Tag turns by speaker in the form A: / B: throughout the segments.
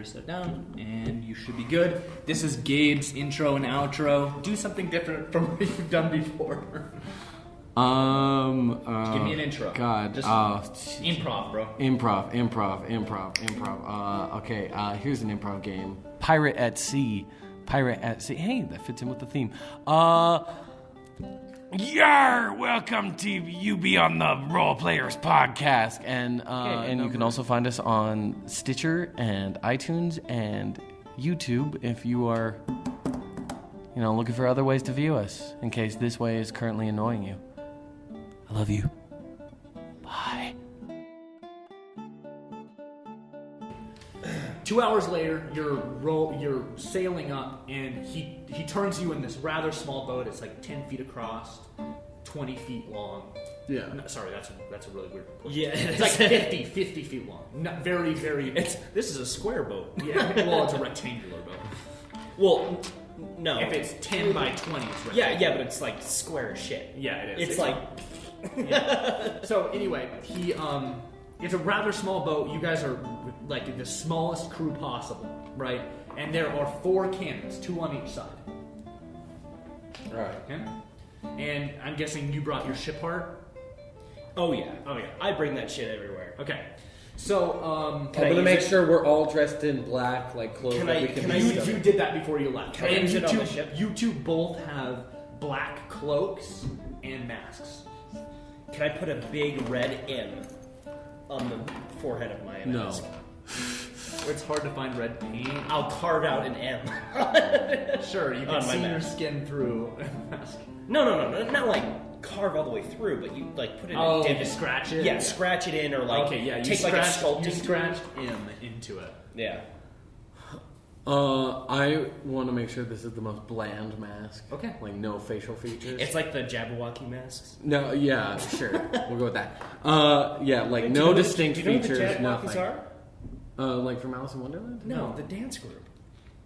A: Sit down, and you should be good. This is Gabe's intro and outro. Do something different from what you've done before. Give me an intro.
B: God.
A: Just improv, bro.
B: Improv. Okay, here's an improv game. Pirate at Sea. Hey, that fits in with the theme. Yar! Welcome to You Be on the Role Players Podcast. And you can also find us on Stitcher and iTunes and YouTube if you are, looking for other ways to view us, in case this way is currently annoying you. I love you. Bye.
A: 2 hours later, you're sailing up, and he turns you in this rather small boat. It's like 10 feet across, 20 feet long.
B: Yeah.
A: No, sorry, that's a really weird boat.
C: Yeah,
A: it's like 50 feet long. Not very, very.
C: This is a square boat.
A: Yeah. Well, it's a rectangular boat.
C: Well, no.
A: If it's 10 by 20, it's rectangular.
C: Yeah, but it's like square as shit.
A: Yeah, it is.
C: It's like.
A: Yeah. So anyway, it's a rather small boat. You guys are like the smallest crew possible, right? And there are 4 cannons, 2 on each side.
B: All right.
A: Okay. And I'm guessing you brought your ship heart.
C: Oh yeah. I bring that shit everywhere.
A: Okay. So
B: I'm gonna make sure we're all dressed in black, like clothes.
A: You did that before you left.
C: Can I use it on the ship?
A: You two both have black cloaks and masks.
C: Can I put a big red M on the forehead of my mask?
B: No.
A: It's hard to find red paint.
C: I'll carve out an M.
A: Sure, you can
C: On my
A: see your
C: mask.
A: skin through a mask.
C: No, not like carve all the way through, but you like put it in a dip.
A: Just scratch it?
C: Yeah, scratch it in, or like take like a sculpting.
A: You scratch M into it.
C: Yeah.
B: I want to make sure this is the most bland mask.
A: Okay.
B: Like no facial features.
C: It's like the Jabberwocky masks.
B: No, yeah, sure. We'll go with that. Yeah, like
C: Wait,
B: no distinct
C: do you know
B: features,
C: what the
B: nothing.
C: Jabberwockies are?
B: Like from Alice in Wonderland?
C: No, the dance group.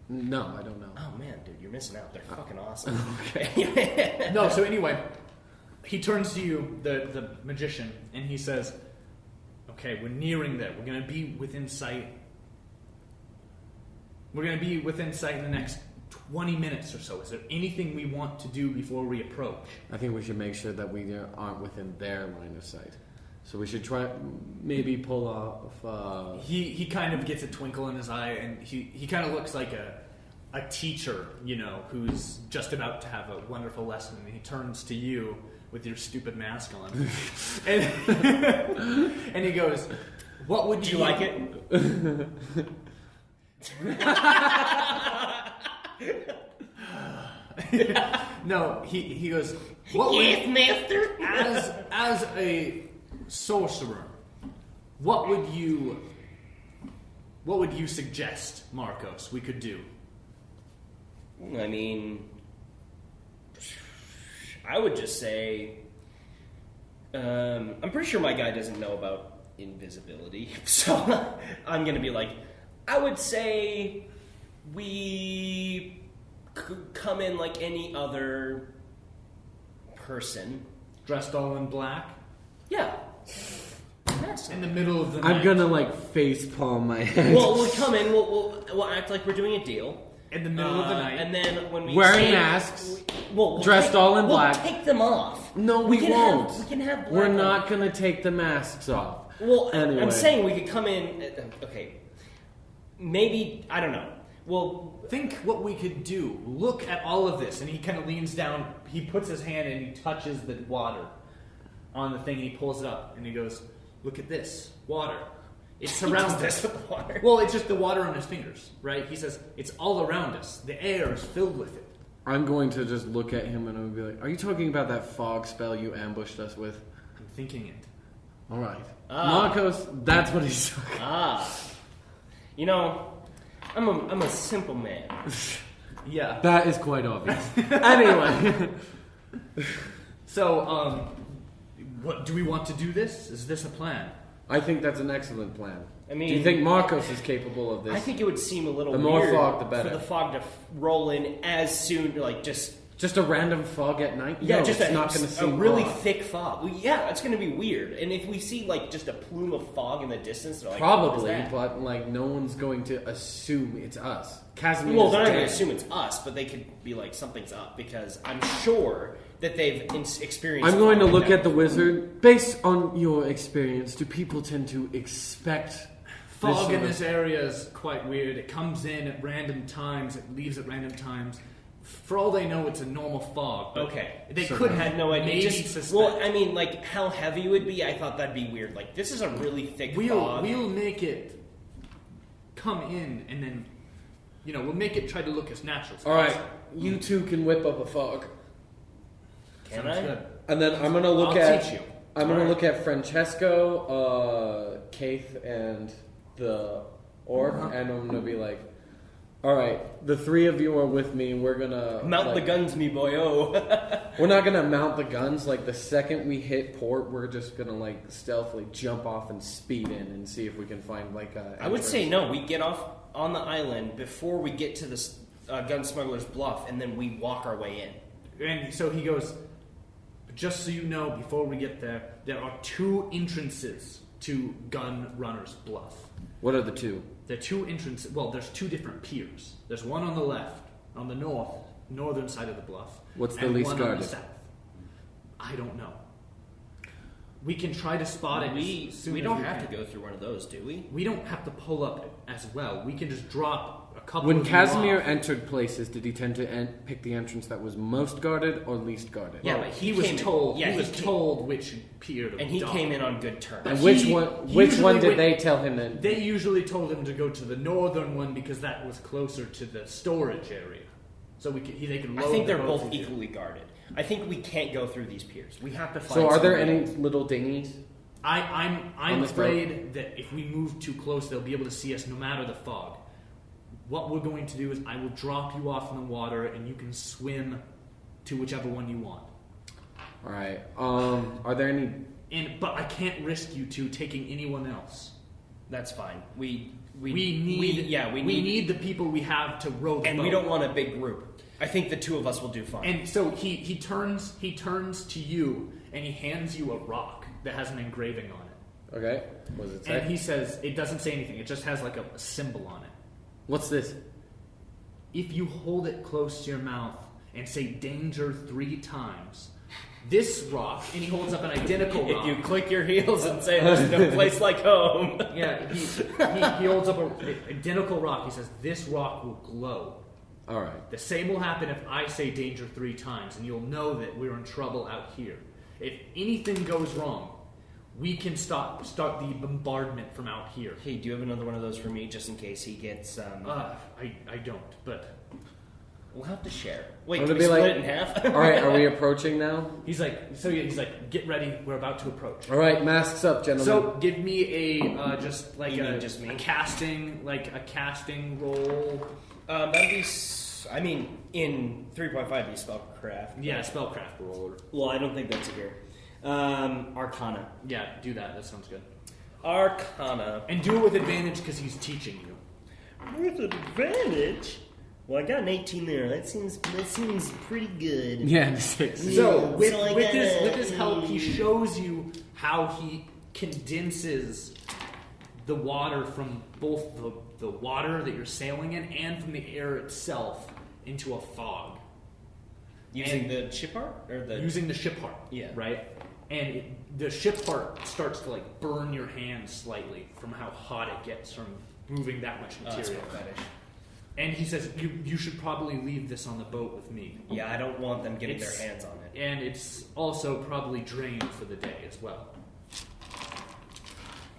B: No, I don't know.
C: Oh man, dude, you're missing out. They're fucking awesome.
A: No, so anyway, he turns to you, the magician, and he says, okay, we're nearing there. We're going to be within sight. We're going to be within sight in the next 20 minutes or so. Is there anything we want to do before we approach?
B: I think we should make sure that we aren't within their line of sight. So we should try, maybe pull off...
A: He kind of gets a twinkle in his eye, and he kind of looks like a teacher, who's just about to have a wonderful lesson, and he turns to you with your stupid mask on. and he goes, what would you...
C: Do you like it?
A: No, he goes, what
C: Yes, master.
A: as a sorcerer, what would you suggest, Marcos, we could do?
C: I mean, I would just say, I'm pretty sure my guy doesn't know about invisibility, so I'm going to be like, I would say we could come in like any other person.
A: Dressed all in black?
C: Yeah.
A: In the middle of the night?
B: I'm gonna face palm my head.
C: Well, we'll come in, we'll act like we're doing a deal.
A: In the middle of the night?
C: And then when we
B: wearing masks, dressed all in black.
C: We'll take them off.
B: No, we won't.
C: We can have black
B: We're
C: on.
B: not gonna take the masks off.
C: Well,
B: anyway.
C: I'm saying we could come in... Okay. Maybe... I don't know. Well...
A: Think what we could do. Look at all of this. And he kind of leans down. He puts his hand and he touches the water on the thing and he pulls it up. And he goes, look at this. Water. It surrounds us.
C: with the water.
A: Well, it's just the water on his fingers, right? He says, it's all around us. The air is filled with it.
B: I'm going to just look at him and I'll be like, are you talking about that fog spell you ambushed us with?
A: I'm thinking it.
B: All right. Marcos, that's what he's talking about.
C: I'm a simple man.
A: Yeah.
B: That is quite obvious. Anyway.
A: So, what do we want to do this? Is this a plan?
B: I think that's an excellent plan.
C: I mean...
B: Do you think Marcos is capable of this?
C: I think it would seem a little
B: The
C: weird
B: more fog, the better.
C: for the fog to roll in as soon, just
B: Just a random fog at night?
C: Yeah,
B: no,
C: just
B: it's not going to seem
C: a really
B: odd.
C: thick fog. Well, yeah, it's going to be weird. And if we see like just a plume of fog in the distance, they're like,
B: Probably,
C: what is that?
B: but like no one's going to assume it's us. Casimir
C: Well,
B: is
C: they're not going
B: dead.
C: to assume it's us, but they could be like, something's up, because I'm sure that they've experienced.
B: I'm going to
C: fog
B: look
C: like
B: at the
C: that.
B: wizard. Based on your experience, do people tend to expect
A: Fog in
B: sort of-
A: this area is quite weird. It comes in at random times. It leaves at random times. For all they know, it's a normal fog. But
C: Okay.
A: They
B: So
A: could
C: I
A: have
C: had no idea.
A: maybe
C: Just,
A: suspect.
C: well, I mean, like how heavy it would be. I thought that'd be weird. Like this is a really thick fog.
A: We'll make it come in, and then we'll make it try to look as natural as
B: All right,
A: possible.
B: you two can whip up a fog,
C: Can
A: Sounds
C: I?
A: good.
B: and then I'm gonna look
A: I'll
B: at.
A: teach you.
B: I'm gonna
C: All right.
B: look at Francesco, Keith, and the orc, and I'm gonna be like, "All right, the three of you are with me. We're gonna
C: Mount the guns, me boy. Oh.
B: We're not gonna mount the guns. Like the second we hit port, we're just gonna like stealthily jump off and speed in and see if we can find like a.
C: I would say no. We get off on the island before we get to this gun smuggler's bluff, and then we walk our way in.
A: And so he goes, just so you know, before we get there, there are 2 entrances to Gun Runner's Bluff.
B: What are the two?
A: There are 2 entrances. Well, there's 2 different piers. There's one on the left, on the northern side of the bluff.
B: What's the
A: and
B: least
A: one on the
B: guarded?
A: south. I don't know. We can try to spot it.
C: We
A: as soon
C: we
A: as
C: don't
A: we
C: have
A: can.
C: to go through one of those, do we?
A: We don't have to pull up as well. We can just drop a couple.
B: When
A: of you
B: Casimir
A: off.
B: entered places, did he tend to pick the entrance that was most guarded or least guarded?
C: Yeah,
A: Well,
C: but
A: he
C: he
A: was
C: came in-
A: told.
C: yeah,
A: he
C: he
A: was
C: came-
A: told which pier to
C: And he
A: dock.
C: came in on good terms.
B: And
A: He-
B: which one? Which
A: usually
B: one did
A: when-
B: they tell him in?
A: They usually told him to go to the northern one because that was closer to the storage area, so they could.
C: I
A: Load
C: think
A: the
C: they're
A: boats
C: both
A: into.
C: equally guarded. I think we can't go through these piers. We have to find.
B: So, are there
C: some way.
B: any little dinghies?
A: I'm
B: On this
A: afraid that if we move too close, they'll be able to see us no matter the fog. What we're going to do is I will drop you off in the water, and you can swim to whichever one you want.
B: All right. Are there any?
A: But I can't risk you two taking anyone else.
C: That's fine. We
A: need the people we have to row the
C: and
A: boat.
C: we don't want a big group. I think the 2 of us will do fine.
A: And so he turns to you and he hands you a rock that has an engraving on it.
B: Okay. What does it say?
A: And he says it doesn't say anything. It just has like a symbol on it.
B: What's this?
A: If you hold it close to your mouth and say danger 3 times, this rock, and he holds up an identical rock.
C: if you click your heels and say there's no place like home.
A: Yeah, he holds up an identical rock. He says this rock will glow.
B: All right.
A: The same will happen if I say danger 3 times, and you'll know that we're in trouble out here. If anything goes wrong, we can start the bombardment from out here.
C: Hey, do you have another one of those for me, just in case he gets?
A: I don't, but
C: We'll have to share. Wait,
B: I'm
C: can
B: gonna
C: we
B: be
C: split
B: like-
C: it in half?
B: All right. Are we approaching now?
A: he's like, get ready, we're about to approach.
B: All right. Masks up, gentlemen.
A: So give me a just like
C: You mean
A: a
C: just me?
A: a casting roll.
C: That'd be. I mean, in 3.5, be spellcraft.
A: Yeah, spellcraft roll.
C: Well, I don't think that's here. Arcana.
A: Yeah, do that. That sounds good.
C: Arcana.
A: And do it with advantage because he's teaching you.
C: With advantage. Well, I got an 18 there. That seems pretty good.
B: Yeah, 6.
A: So with
C: So I
A: with
C: gotta-
A: his help, he shows you how he condenses the water from both the water that you're sailing in and from the air itself into a fog.
C: Using the ship art or the
A: Using the ship heart.
C: Yeah.
A: Right? And the ship heart starts to like burn your hands slightly from how hot it gets from moving that much
C: that's
A: material.
C: my fetish.
A: And he says, you should probably leave this on the boat with me.
C: Yeah, I don't want them getting
A: It's-
C: their hands on it.
A: And it's also probably drained for the day as well.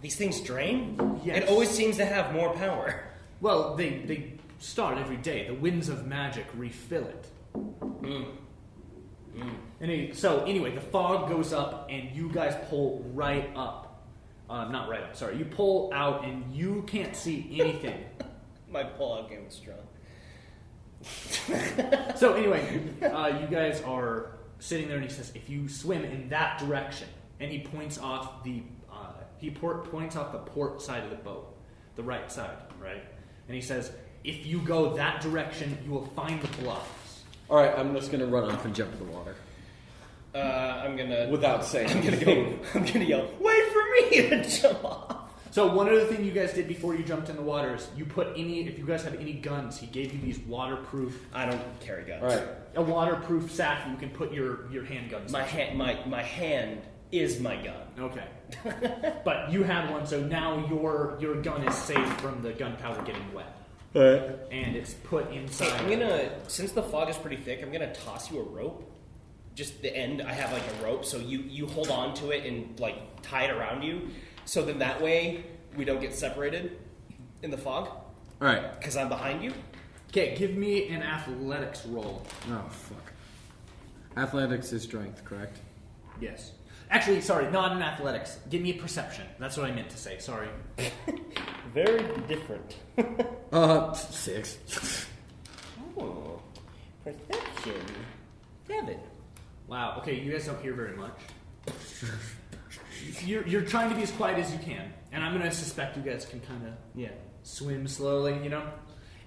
C: These things drain?
A: Yes.
C: It always seems to have more power.
A: Well, they start every day. The winds of magic refill it. So anyway, the fog goes up, and you guys pull right up. Not right up, sorry. You pull out, and you can't see anything.
C: My pull-out game is strong.
A: So anyway, you guys are sitting there, and he says, if you swim in that direction, and he points off the points off the port side of the boat, the right side, right? And he says, if you go that direction, you will find the bluffs.
B: All right, I'm just gonna run off and jump in the water.
C: I'm gonna
B: Without saying
C: I'm gonna yell, wait for me to jump off.
A: So one other thing you guys did before you jumped in the water is you put if you guys have any guns, he gave you these waterproof.
C: I don't carry guns.
B: All right.
A: A waterproof sack that you can put your handguns.
C: My hand is my gun.
A: Okay. But you have one, so now your gun is safe from the gunpowder getting wet.
B: Alright.
A: And it's put inside.
C: Hey, since the fog is pretty thick, I'm gonna toss you a rope. Just the end, I have like a rope, so you hold on to it and like tie it around you. So then that way we don't get separated in the fog.
B: All right.
C: Because I'm behind you.
A: Okay, give me an athletics roll.
B: Oh fuck. Athletics is strength, correct?
A: Yes. Actually, sorry, not in athletics. Give me a perception. That's what I meant to say. Sorry.
C: Very different.
B: 6.
C: Oh, perception. 7.
A: Wow. Okay, you guys don't hear very much. You're trying to be as quiet as you can, and I'm gonna suspect you guys can kind of swim slowly, you know.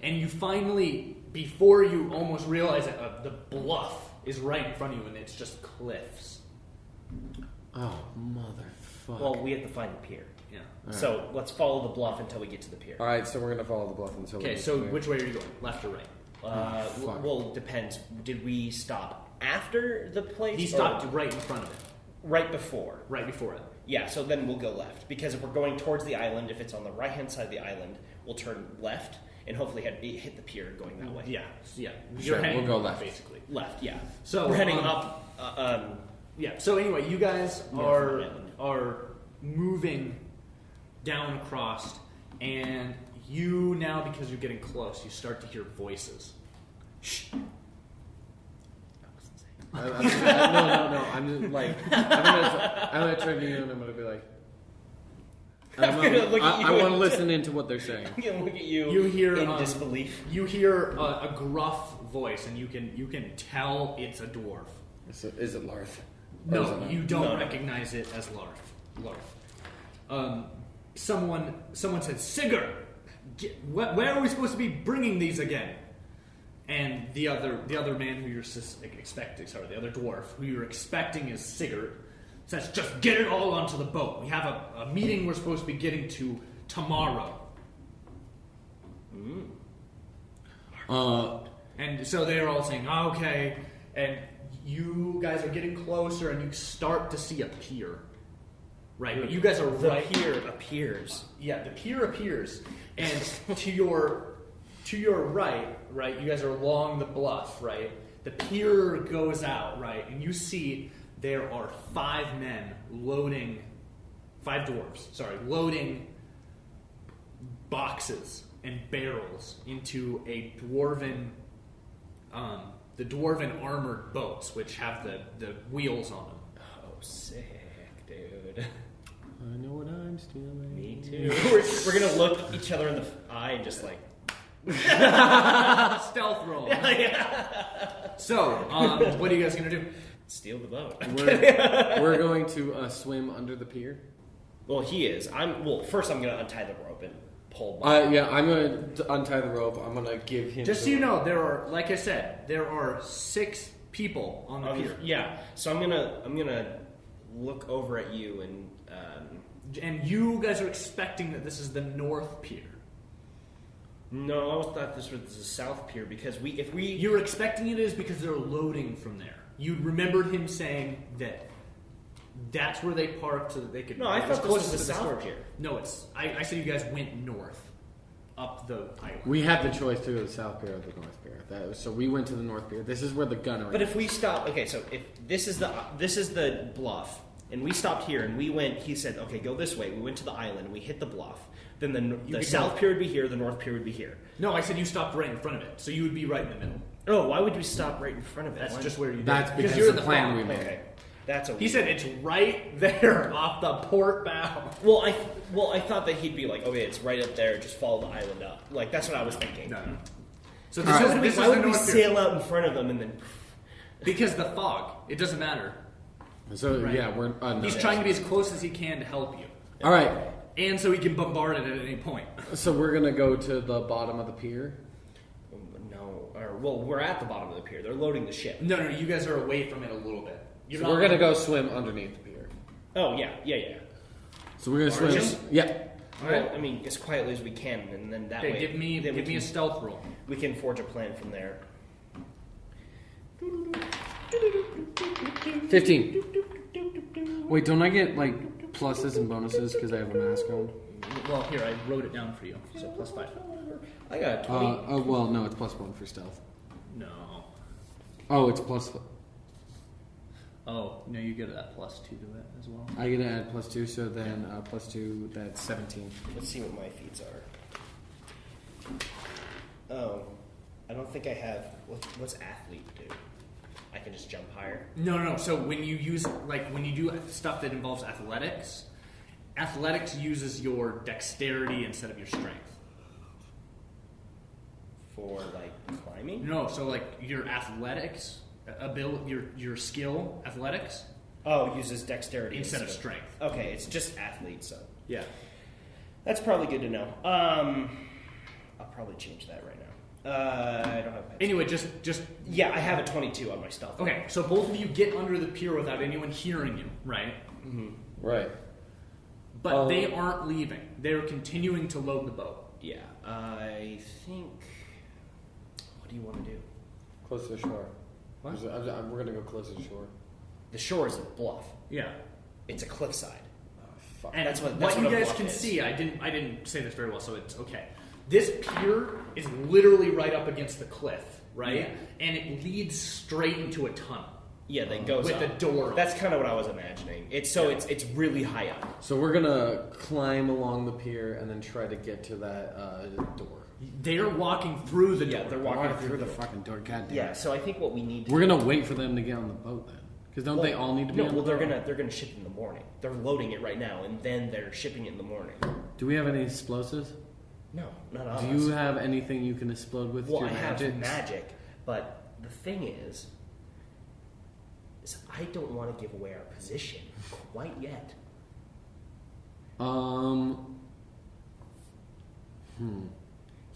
A: And you finally, before you almost realize it, the bluff is right in front of you, and it's just cliffs.
B: Oh motherfucker.
C: Well, we have to find the pier.
A: Yeah.
C: So let's follow the bluff until we get to the pier.
B: All right, so we're gonna follow the bluff until.
A: Okay, so which way are you going? Left or right?
B: fuck.
C: Well, depends. Did we stop after the place?
A: He stopped right in front of it.
C: Right before.
A: Right before it.
C: Yeah, so then we'll go left. Because if we're going towards the island, if it's on the right-hand side of the island, we'll turn left and hopefully hit the pier going that way.
A: Yeah. Yeah.
B: Sure,
A: You're heading
B: we'll go left.
A: basically.
C: Left, yeah.
A: So
C: we're heading up.
A: Yeah. So anyway, you guys
C: North
A: are moving down across, and you now, because you're getting close, you start to hear voices. Shh.
B: No. I'm just like, I'm gonna turn to you and I'm gonna be like,
C: I'm gonna look at you.
B: I want to listen into what they're saying.
C: I'm gonna look at you.
A: You hear
C: in disbelief.
A: You hear a gruff voice, and you can tell it's a dwarf.
B: Is it Larth?
A: No, you don't
C: No.
A: recognize it as Larth. Someone said, Sigurd, where are we supposed to be bringing these again? And the other man who you're expecting, the other dwarf who you're expecting is Sigurd, says, just get it all onto the boat. We have a meeting we're supposed to be getting to tomorrow. And so they're all saying, okay. And you guys are getting closer, and you start to see a pier. Right, but you guys are right here.
C: Appears.
A: Yeah, the pier appears, and to your right, you guys are along the bluff, right? The pier goes out, right, and you see there are 5 dwarves, loading boxes and barrels into a the dwarven armored boats, which have the wheels on them.
C: Oh, sick, dude.
B: I know what I'm stealing.
C: Me too. We're gonna look each other in the eye and just like
A: Stealth roll. So, what are you guys gonna do?
C: steal the boat.
B: We're going to swim under the pier.
C: Well, he is. First I'm gonna untie the rope and pull.
B: I'm going to untie the rope. I'm going to give him.
A: Just so you know, there are, like I said, there are 6 people on the pier.
C: Yeah. So I'm gonna look over at you
A: And you guys are expecting that this is the North Pier.
C: No, I thought this was the South Pier because
A: You're expecting it is because they're loading from there. You remembered him saying that's where they parked so that they could.
C: No, I thought this was the South Pier.
A: No, I said you guys went north, up the highway.
B: We had the choice to go to the South Pier or the North Pier. So we went to the North Pier. This is where the gunnery.
C: But if we stop, okay, so if this is the bluff, and we stopped here, and we went. He said, "Okay, go this way." We went to the island, and we hit the bluff. Then the South Pier would be here, the North Pier would be here.
A: No, I said you stopped right in front of it, so you would be right in the middle.
C: Oh, why would we stop right in front of it?
A: That's just where you.
B: That's because
A: you're
B: of
A: in
B: the plan
A: fog.
B: we made.
C: Okay, that's a.
A: He said it's right there off the port bow.
C: Well, I thought that he'd be like, okay, it's right up there. Just follow the island up. Like that's what I was thinking.
A: No. So
C: Why would we
A: the North Pier.
C: sail out in front of them and then?
A: Because the fog. It doesn't matter.
B: So
A: Right.
B: yeah, we're.
A: He's trying to be as close as he can to help you.
B: All right.
A: And so he can bombard it at any point.
B: So we're gonna go to the bottom of the pier.
C: No, we're at the bottom of the pier. They're loading the ship.
A: No, you guys are away from it a little bit.
D: So we're gonna go swim underneath the pier.
C: Oh yeah.
B: So we're gonna
A: Margin?
B: swim. Yeah.
A: All right.
C: Well, I mean, as quietly as we can, and then that
A: Okay,
C: way,
A: give me
C: then we
A: a
C: can-
A: stealth roll.
C: We can forge a plan from there.
D: 15. Wait, don't I get like pluses and bonuses because I have a mask on?
A: Well, here I wrote it down for you. So +5.
C: I got a 20.
D: Oh well, no, it's +1 for stealth.
A: No.
D: Oh, it's plus.
A: Oh no, you get that +2 to it as well.
D: I get to add +2, so then +2. That's 17.
C: Let's see what my feats are. Oh, I don't think I have. What's athlete do? I can just jump higher.
A: No. So when you use when you do stuff that involves athletics uses your dexterity instead of your strength.
C: For climbing?
A: No, so your athletics your skill athletics
C: Oh, uses dexterity
A: instead of strength.
C: Okay, it's just athlete, so
A: Yeah.
C: that's probably good to know. I'll probably change that right now. I don't have.
A: Anyway, just
C: Yeah, I have a 22 on my stealth.
A: okay. So both of you get under the pier without anyone hearing you, right?
D: Right.
A: But they aren't leaving. They're continuing to load the boat.
C: Yeah, I think. What do you want to do?
D: Close to the shore.
A: What?
D: We're gonna go closer to shore.
C: The shore is a bluff.
A: Yeah.
C: It's a cliffside.
D: Oh, fuck.
A: And
C: That's what
A: you
C: a
A: guys
C: bluff
A: can
C: is.
A: see, I didn't say this very well, so it's okay. This pier is literally right up against the cliff, right?
C: Yeah.
A: And it leads straight into a tunnel
C: Yeah, that goes
A: with
C: up.
A: a door.
C: That's kind of what I was imagining. It's really high up.
D: So we're gonna climb along the pier and then try to get to that door.
A: They're walking through the door.
C: Yeah, they're walking through the.
D: fucking door. Goddamn.
C: Yeah, so I think what we need to
D: We're gonna wait for them to get on the boat then, because don't they all need to be?
C: No,
D: on
C: well
D: the
C: they're gonna ship in the morning. They're loading it right now, and then they're shipping it in the morning.
D: Do we have any explosives?
C: No, not us.
D: Do you have anything you can explode with?
C: Well,
D: your
C: I have
D: magics?
C: magic, but the thing is I don't want to give away our position quite yet.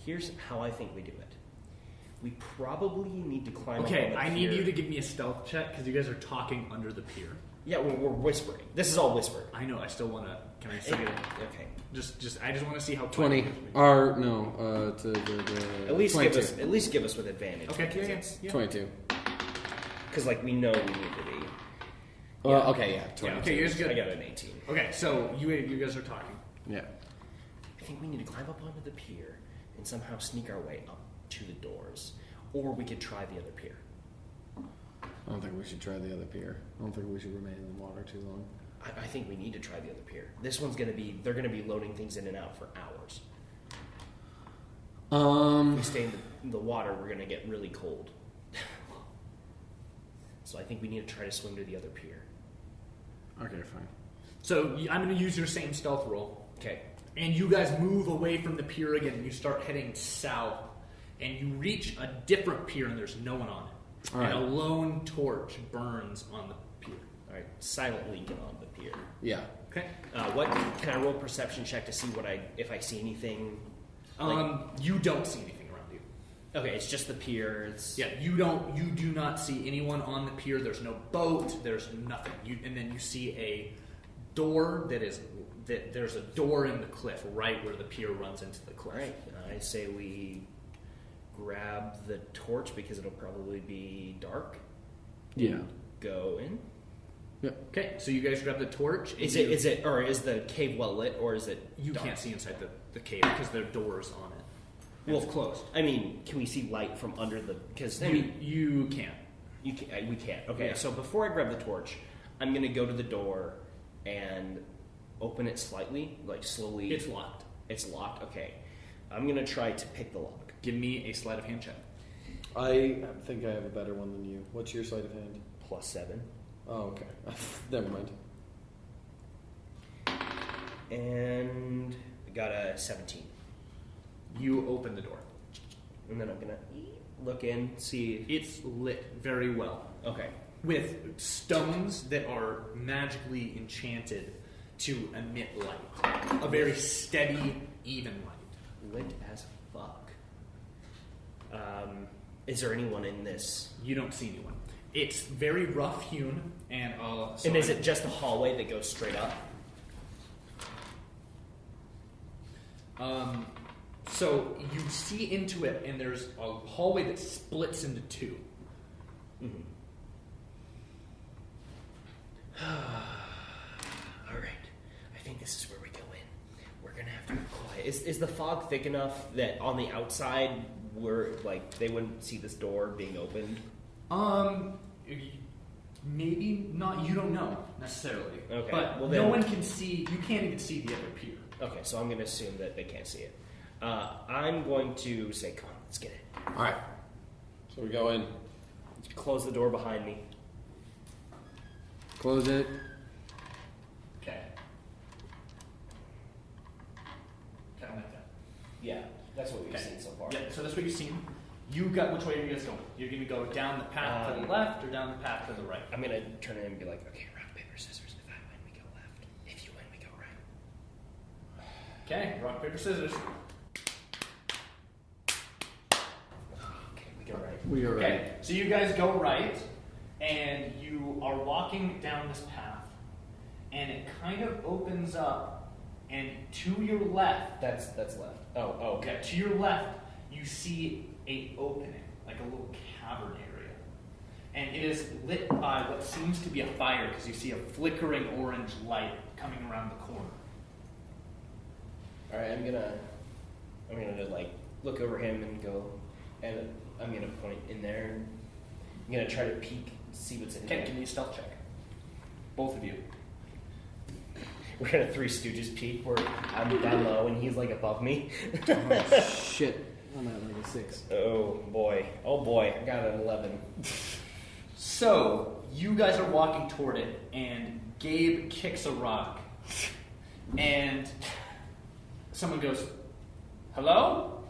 C: Here's how I think we do it. We probably need to climb up on
A: Okay,
C: the
A: I
C: pier.
A: need you to give me a stealth check because you guys are talking under the pier.
C: Yeah, we're whispering. This is all whispered.
A: I know. I still want to. Can I still get it?
C: Okay.
A: I just want to see how
D: 20.
A: quick-
D: Or no, to the
C: At least
D: 22.
C: give us with advantage.
A: Okay. Yeah.
D: 22.
C: Because we know we need to be.
D: Okay, yeah, 22.
A: Yeah, okay, yours is good.
C: I got an 18.
A: Okay, so you guys are talking.
D: Yeah.
C: I think we need to climb up onto the pier and somehow sneak our way up to the doors, or we could try the other pier.
D: I don't think we should try the other pier. I don't think we should remain in the water too long.
C: I think we need to try the other pier. This one's they're gonna be loading things in and out for hours. If we stay in the water, we're gonna get really cold. So I think we need to try to swim to the other pier.
D: Okay, fine.
A: So I'm going to use your same stealth roll.
C: Okay.
A: And you guys move away from the pier again. And you start heading south. And you reach a different pier and there's no one on it.
D: All
A: and
D: right.
A: a lone torch burns on the pier.
C: All right. Silently get on the pier.
D: Yeah.
A: Okay.
C: What can I roll a perception check to see if I see anything?
A: You don't see anything around you.
C: Okay, it's just the pier.
A: Yeah, you do not see anyone on the pier. There's no boat. There's nothing. And then you see a door there's a door in the cliff right where the pier runs into the cliff.
C: All right. I say we grab the torch because it'll probably be dark.
D: Yeah.
C: Go in.
D: Yep.
A: Okay, so you guys grab the torch. and
C: Is the cave well lit, or is it?
A: You
C: dark?
A: can't see inside the cave because there are doors on it.
C: Well,
A: It's closed.
C: I mean, can we see light from under the? Because
A: You can't.
C: we can't. Okay,
A: Yeah.
C: so before I grab the torch, I'm gonna go to the door and open it slightly, slowly.
A: It's locked.
C: It's locked. Okay, I'm gonna try to pick the lock.
A: Give me a sleight of hand check.
D: I think I have a better one than you. What's your sleight of hand?
C: +7.
D: Oh, okay. Never mind.
C: And I got a 17.
A: You open the door.
C: And then I'm gonna look in, see.
A: It's lit very well
C: Okay.
A: with stones that are magically enchanted to emit light. A very steady, even light.
C: Lit as fuck. Is there anyone in this?
A: You don't see anyone. It's very rough hewn, and
C: and is it just a hallway that goes straight up?
A: So you see into it, and there's a hallway that splits into two.
C: Mm-hmm. All right, I think this is where we go in. We're gonna have to be quiet. Is the fog thick enough that on the outside they wouldn't see this door being opened?
A: Maybe not. You don't know necessarily.
C: Okay.
A: But
C: well, then,
A: no one can see. You can't even see the other pier.
C: Okay, so I'm gonna assume that they can't see it. I'm going to say, "Come on, let's get it."
D: All right. So we go in.
C: Close the door behind me.
D: Close it.
A: Okay. Kind of like that.
C: Yeah, that's what we've
A: Okay.
C: seen so far.
A: Yeah. So that's what you've seen. You got which way are you guys going? You're going to go down the path to the left or down the path to the right?
C: I'm gonna turn in and be like, "Okay, rock paper scissors. If I win, we go left. If you win, we go right."
A: Okay. Rock paper scissors.
C: Okay, we go right.
D: We are
A: Okay. So you guys go right, and you are walking down this path, and it kind of opens up, and to your left.
C: That's left. Oh, okay.
A: Okay, to your left, you see a opening, like a little cavern area. And it is lit by what seems to be a fire, because you see a flickering orange light coming around the corner.
C: All right, I'm gonna like look over him and go, and I'm gonna point in there. And I'm gonna try to peek, see what's in
A: Okay,
C: there.
A: give me a stealth check. Both of you.
C: We're gonna Three Stooges peek where I'm down low and he's like above me.
D: Shit. I'm at like a 6.
C: Oh boy, I got an 11.
A: So, you guys are walking toward it, and Gabe kicks a rock. And someone goes, "Hello?"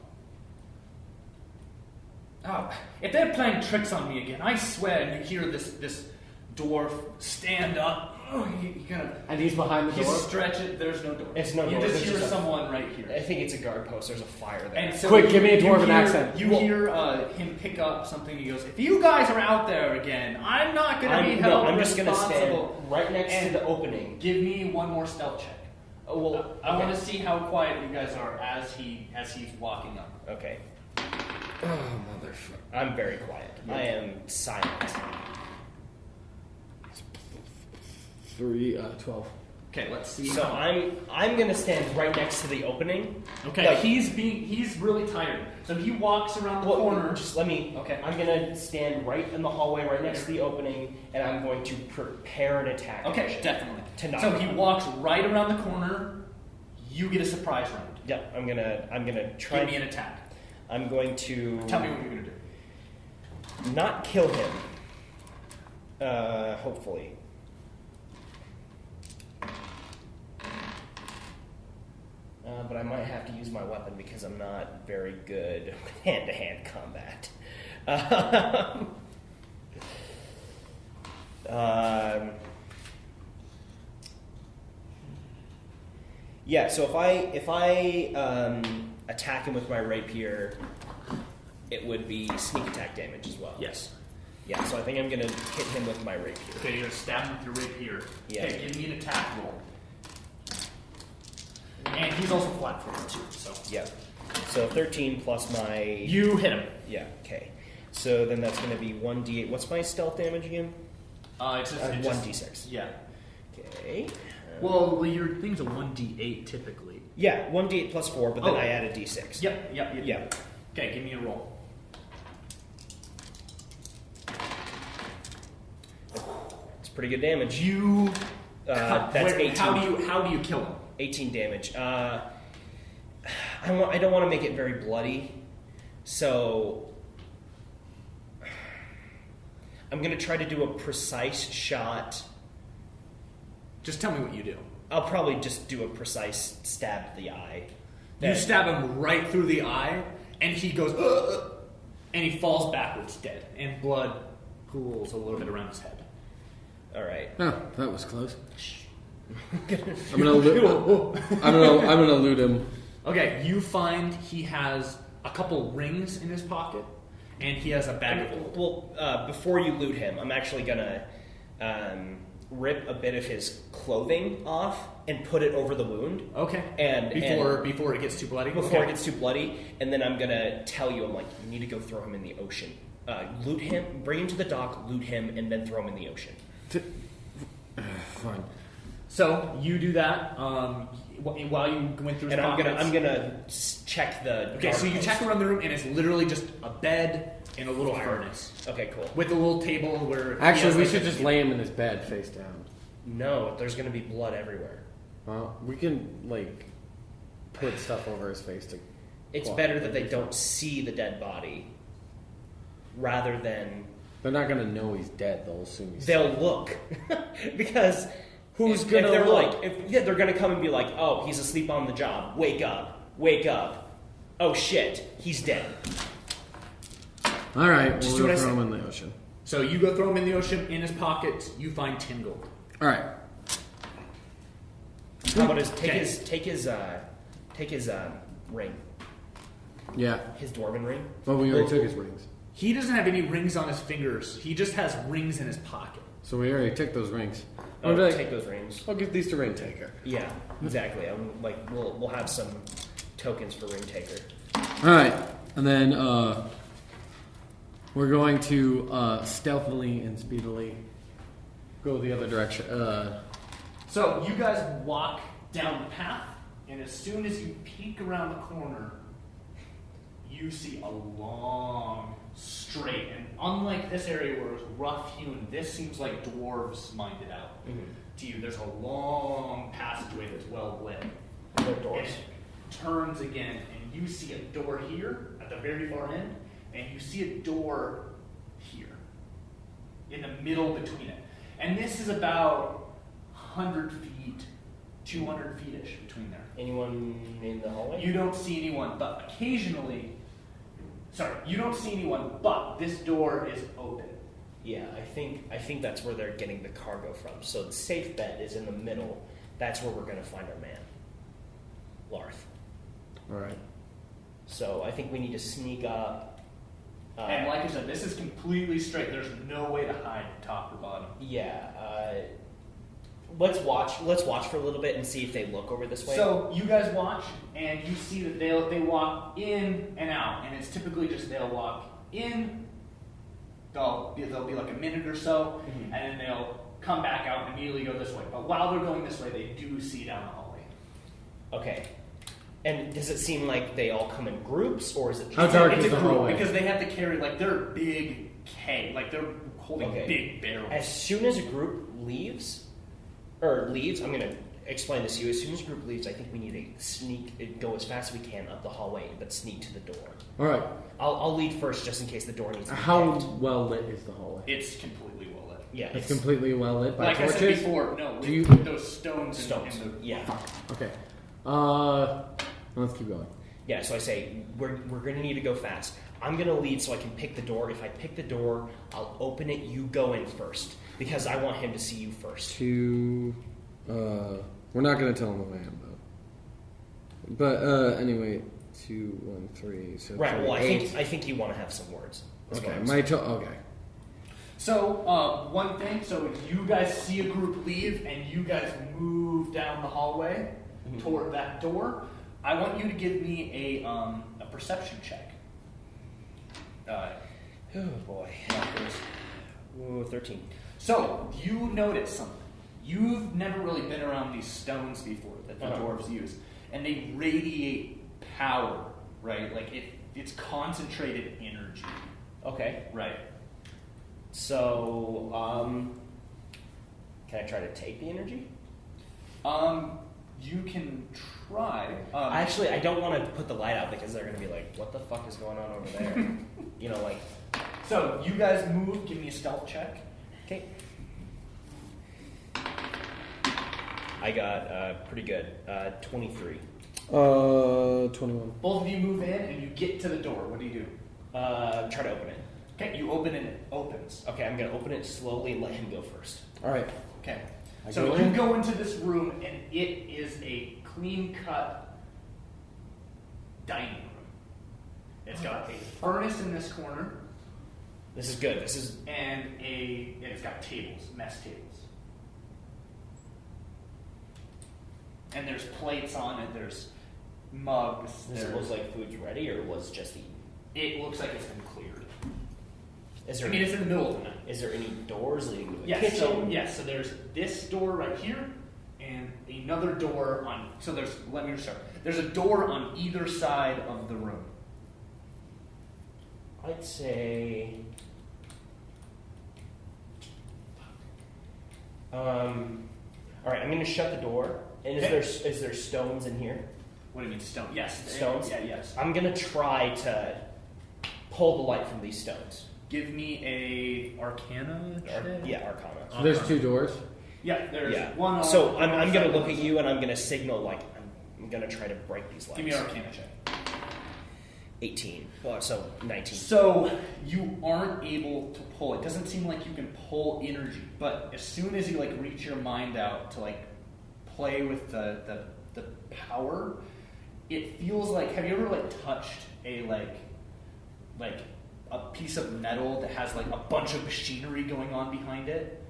A: "Oh, if they're playing tricks on me again, I swear." And you hear this dwarf stand up. Oh, he kind of...
D: And he's behind the
A: He's
D: door?
A: stretching. There's no door.
C: It's no
A: you
C: door,
A: just
C: there's
A: hear
C: just a-
A: someone right
C: I
A: here.
C: think it's a guard post. There's a fire there.
A: And so
D: Quick, give me a dwarven
A: hear-
D: accent.
A: You hear him pick up something. He goes, "If you guys are out there again, I'm not going to be held
C: I'm just gonna stand
A: responsible."
C: right next
A: And
C: to the opening.
A: Give me one more stealth check.
C: Oh well,
A: I want to see how quiet you guys are as he's walking up.
C: Okay,
D: Oh, motherfucker.
C: I'm very quiet. I am silent.
D: 12.
A: Okay, let's see.
C: So I'm gonna stand right next to the opening.
A: Okay,
C: Like-
A: he's really tired. So he walks around the
C: Well,
A: corner.
C: Just let me.
A: Okay.
C: I'm gonna stand right in the hallway, right next to the opening, and I'm going to prepare an attack.
A: Okay,
C: action
A: definitely.
C: To knock
A: So
C: him
A: he
C: out.
A: walks right around the corner. You get a surprise round.
C: Yep. I'm gonna try.
A: Give me an attack.
C: I'm going to
A: Tell me what you're gonna do.
C: not kill him. Hopefully. But I might have to use my weapon because I'm not very good with hand-to-hand combat. Yeah, so if I attack him with my rapier, it would be sneak attack damage as well.
A: Yes.
C: Yeah, so I think I'm gonna hit him with my rapier.
A: Okay, you're gonna stab him with your rapier.
C: Yeah.
A: Okay, give me an attack roll. And he's also flat-footed too, so.
C: Yeah. So 13 plus my...
A: You hit him.
C: Yeah, okay. So then that's gonna be 1d8. What's my stealth damage again?
A: It's just,
C: 1d6.
A: Yeah.
C: Okay.
A: Well, your thing's a 1d8 typically.
C: Yeah, 1d8 plus 4, but then
A: Oh.
C: I add a d6.
A: Yep.
C: Yeah.
A: Okay, give me a roll.
C: It's pretty good damage.
A: You.
C: That's
A: wait,
C: 18.
A: How do you kill him?
C: 18 damage. I don't want to make it very bloody, so I'm going to try to do a precise shot.
A: Just tell me what you do.
C: I'll probably just do a precise stab to the eye.
A: You stab him right through the eye, and he goes, and he falls backwards dead, and blood pools a little bit around his head.
C: All right.
D: Oh, that was close. I'm gonna loot him.
A: Okay, you find he has a couple rings in his pocket, and he has a bag of gold.
C: Well, before you loot him, I'm actually gonna rip a bit of his clothing off and put it over the wound.
A: Okay.
C: And
A: before it gets too bloody.
C: Before it gets too bloody, and then I'm gonna tell you, I'm like, you need to go throw him in the ocean. Loot him, bring him to the dock, loot him, and then throw him in the ocean.
D: Fine.
A: So you do that while you went through his
C: And
A: pockets.
C: I'm gonna check the.
A: Okay, so you
C: guard
A: check
C: post.
A: around the room, and it's literally just a bed and a little furnace
C: Okay, cool.
A: with a little table where.
D: Actually, we should just lay him in his bed face down.
C: No, there's gonna be blood everywhere.
D: Well, we can like put stuff over his face to.
C: It's better that they don't see the dead body, rather than
D: They're not gonna know he's dead. They'll assume he's.
C: they'll look because
D: Who's
C: if
D: gonna
C: they're
D: look?
C: like they're gonna come and be like, oh, he's asleep on the job. Wake up. Oh shit, he's dead.
D: All right,
C: Just
D: we'll
C: do what
D: go
C: I
D: throw
C: said.
D: him in the ocean.
A: So you go throw him in the ocean. In his pocket, you find 10 gold.
D: All right.
C: How about take
A: Okay.
C: his ring,
D: Yeah.
C: his dwarven ring.
D: But we already took his rings,
A: He doesn't have any rings on his fingers. He just has rings in his pocket.
D: so we already took those rings.
C: Oh,
D: I'll be like,
C: take those rings.
D: I'll give these to Ring Taker.
C: Yeah, exactly. I'm like, we'll have some tokens for ring taker.
D: All right, and then we're going to stealthily and speedily go the other direction.
A: So you guys walk down the path, and as soon as you peek around the corner, you see a long, straight, and unlike this area where it was rough hewn, this seems like dwarves mined it out. To you, there's a long passageway that's well lit.
C: Are there doors?
A: And it turns again, and you see a door here at the very far end, and you see a door here in the middle between it. And this is about 100 feet, 200 feet-ish between there.
C: Anyone in the hallway?
A: You don't see anyone, but occasionally, you don't see anyone, but this door is open.
C: Yeah, I think that's where they're getting the cargo from. So the safe bet is in the middle. That's where we're going to find our man, Larth.
D: all right.
C: So I think we need to sneak up.
A: And like I said, this is completely straight. There's no way to hide top or bottom.
C: Yeah. Let's watch for a little bit and see if they look over this way.
A: So you guys watch, and you see that they walk in and out, and it's typically just they'll walk in. They'll be like a minute or so, and then they'll come back out and immediately go this way. But while they're going this way, they do see down the hallway.
C: Okay. And does it seem like they all come in groups, or is it?
D: How dark
A: It's
D: is
A: a
D: the
A: group
D: hallway?
A: because they have to carry they're big like they're holding
C: Okay.
A: big barrels.
C: As soon as a group leaves, I'm going to explain this to you. As soon as a group leaves, I think we need to go as fast as we can up the hallway, but sneak to the door.
D: All right.
C: I'll lead first, just in case the door needs to be
D: How
C: picked.
D: well lit is the hallway?
A: It's completely well lit.
C: Yeah,
D: It's completely well lit by
A: Like
D: torches.
A: I said before, no,
D: Do you-
A: with those stones.
C: stones.
A: And the,
C: Yeah,
D: Okay. Let's keep going.
C: yeah. So I say we're going to need to go fast. I'm going to lead so I can pick the door. If I pick the door, I'll open it. You go in first because I want him to see you first.
D: We're not gonna tell him the way I'm But anyway, 2, 1, 3. So
C: Right. Well,
D: 8.
C: I think you want to have some words. That's what
D: Okay.
C: I'm saying.
D: Okay.
A: So, one thing, so you guys see a group leave and you guys move down the hallway toward that door. I want you to give me a perception check.
C: Oh boy. Ooh, 13.
A: So, you notice something. You've never really been around these stones before that the dwarves use. And they radiate power, right? Like, it's concentrated energy.
C: Okay.
A: Right.
C: So, can I try to take the energy?
A: You can try.
C: Actually, I don't want to put the light out because they're going to be like, what the fuck is going on over there? You know, like...
A: So, you guys move. Give me a stealth check.
C: Okay. I got pretty good. 23.
D: 21.
A: Both of you move in and you get to the door. What do you do?
C: Try to open it.
A: Okay, you open and it opens.
C: Okay, I'm going to open it slowly and let him go first.
D: All right.
A: Okay.
D: I
A: So
D: go
A: you
D: in.
A: go into this room and it is a clean-cut dining room. It's got a furnace in this corner.
C: This is good.
A: And it's got tables, mess tables. And there's plates on it, there's mugs.
C: Does it look like food's ready, or was just eaten?
A: It looks like it's been cleared.
C: It's
A: in the middle of the night.
C: Is there any doors leading to the
A: Yes,
C: kitchen?
A: so there's this door right here, and another door on, let me start. There's a door on either side of the room.
C: I'd say... Alright, I'm going to shut the door. And is there stones in here?
A: What do you mean stone? Yes.
C: Stones?
A: Yeah, yes.
C: I'm going to try to pull the light from these stones.
A: Give me a Arcana check.
C: Arcana.
D: So there's 2 doors?
A: Yeah, there's one on...
C: So I'm going to look at you and I'm going to signal, like, I'm going to try to break these lights.
A: Give me an Arcana check.
C: 18. Oh, so 19.
A: So you aren't able to pull. It doesn't seem like you can pull energy, but as soon as you like reach your mind out to like play with the power, it feels like, have you ever like touched a like a piece of metal that has like a bunch of machinery going on behind it?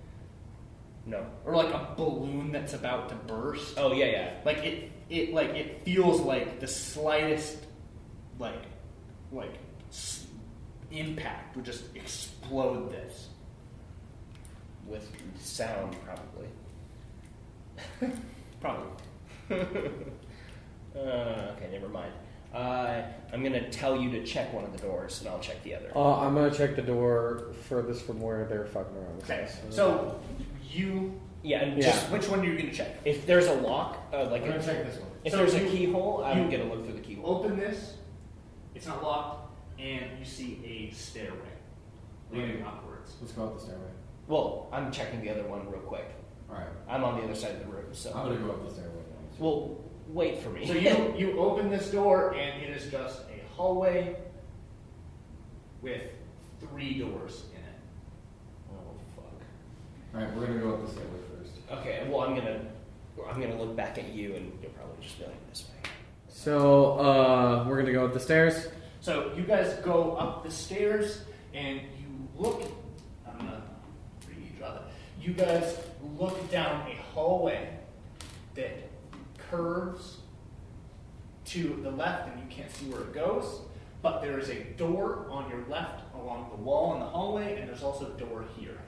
C: No.
A: Or like a balloon that's about to burst?
C: Oh yeah.
A: Like it feels like the slightest impact would just explode this.
C: With sound, probably.
A: Probably.
C: Okay, never mind. I'm going to tell you to check one of the doors, and I'll check the other.
D: I'm going to check the door furthest from where they're fucking around.
A: Okay, so you...
C: Just
A: which one are you going to check?
C: if there's a lock,
A: I'm going to check this one.
C: If
A: So
C: there's a
A: you-
C: keyhole, I'm
A: you
C: going to look through the keyhole.
A: Open this, it's not locked, and you see a stairway leading upwards.
D: Let's go up the stairway.
C: Well, I'm checking the other one real quick.
D: Alright.
C: I'm on the other side of the room, so...
D: I'm going to go up the stairway.
C: Well, wait for me.
A: So you open this door, and it is just a hallway with 3 doors in it.
C: Oh, fuck.
D: Alright, we're going to go up the stairway first.
C: Okay, well, I'm gonna look back at you, and you'll probably just be like, this way.
D: So, we're going to go up the stairs.
A: So you guys go up the stairs, and you look... I'm going to redraw that. You guys look down a hallway that curves to the left, and you can't see where it goes, but there is a door on your left along the wall in the hallway, and there's also a door here.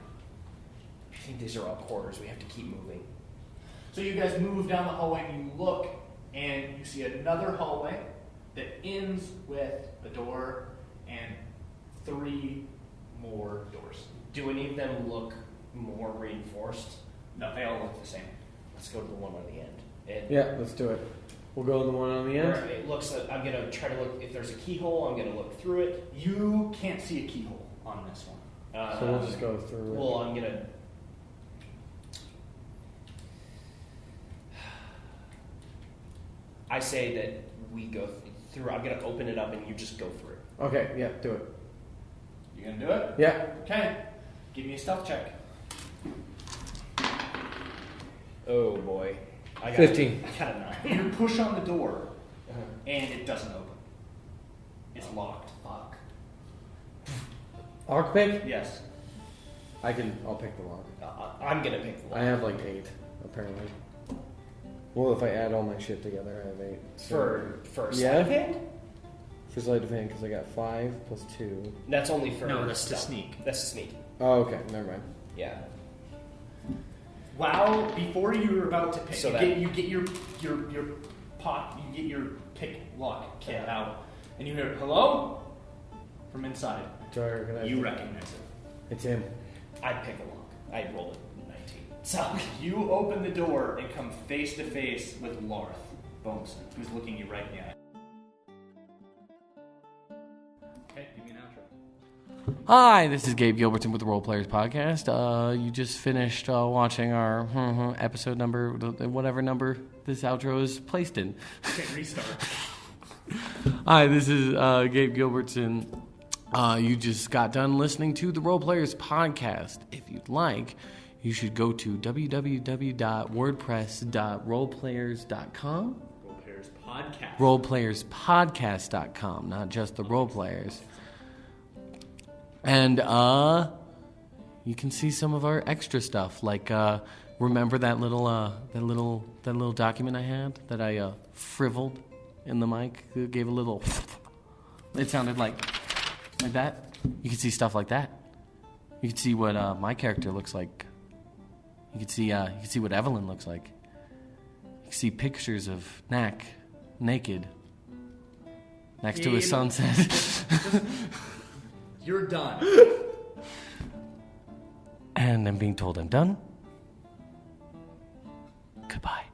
C: I think these are all corridors. We have to keep moving.
A: So you guys move down the hallway, and you look, and you see another hallway that ends with a door and 3 more doors.
C: Do any of them look more reinforced?
A: No, they all look the same.
C: Let's go to the one on the end. And
D: Yeah, let's do it. We'll go to the one on the end.
C: it looks like I'm gonna try to look. If there's a keyhole, I'm gonna look through it.
A: You can't see a keyhole on this one.
D: So we'll just go through it.
C: Well, I'm gonna. I say that we go through. I'm gonna open it up, and you just go through.
D: Okay, yeah, do it.
A: You gonna do it?
D: Yeah.
A: Okay. Give me a stealth check.
C: Oh boy, I got
D: 15.
C: I got a 9.
A: You push on the door, and it doesn't open. It's locked. Fuck.
D: Lock pick?
A: Yes.
D: I'll pick the lock.
C: I'm gonna pick the lock.
D: I have like 8, apparently. Well, if I add all my shit together, I have 8.
C: For
D: Yeah.
C: sleight of hand?
D: For sleight of hand, because I got 5 plus 2.
C: That's only for
A: No, that's the
C: stealth.
A: sneak.
C: That's the sneak.
D: Oh, okay, never mind.
C: Yeah.
A: Wow! Before you were about to pick,
C: So
A: you get your pot, you get your pick lock kit out, and you hear hello from inside.
D: Do I recognize
A: You
D: it?
A: recognize it.
D: It's him.
C: I pick the lock. I rolled a 19. So
A: You open the door and come face to face with Larth Boneson, who's looking you right in the eye. Okay, give me an outro.
B: Hi, this is Gabe Gilbertson with the Role Players Podcast. You just finished watching our episode number, whatever number this outro is placed in.
A: Okay, restart.
B: Hi, this is Gabe Gilbertson. You just got done listening to the Role Players Podcast. If you'd like, you should go to www.wordpress.roleplayers.com.
A: Role Players Podcast.
B: roleplayerspodcast.com, not just the role players. And you can see some of our extra stuff, like remember that little document I had that I frivoled in the mic, gave a little. It sounded like that. You can see stuff like that. You can see what my character looks like. You can see what Evelyn looks like. You can see pictures of Knack naked next to a sunset.
A: You're done.
B: And I'm being told I'm done. Goodbye.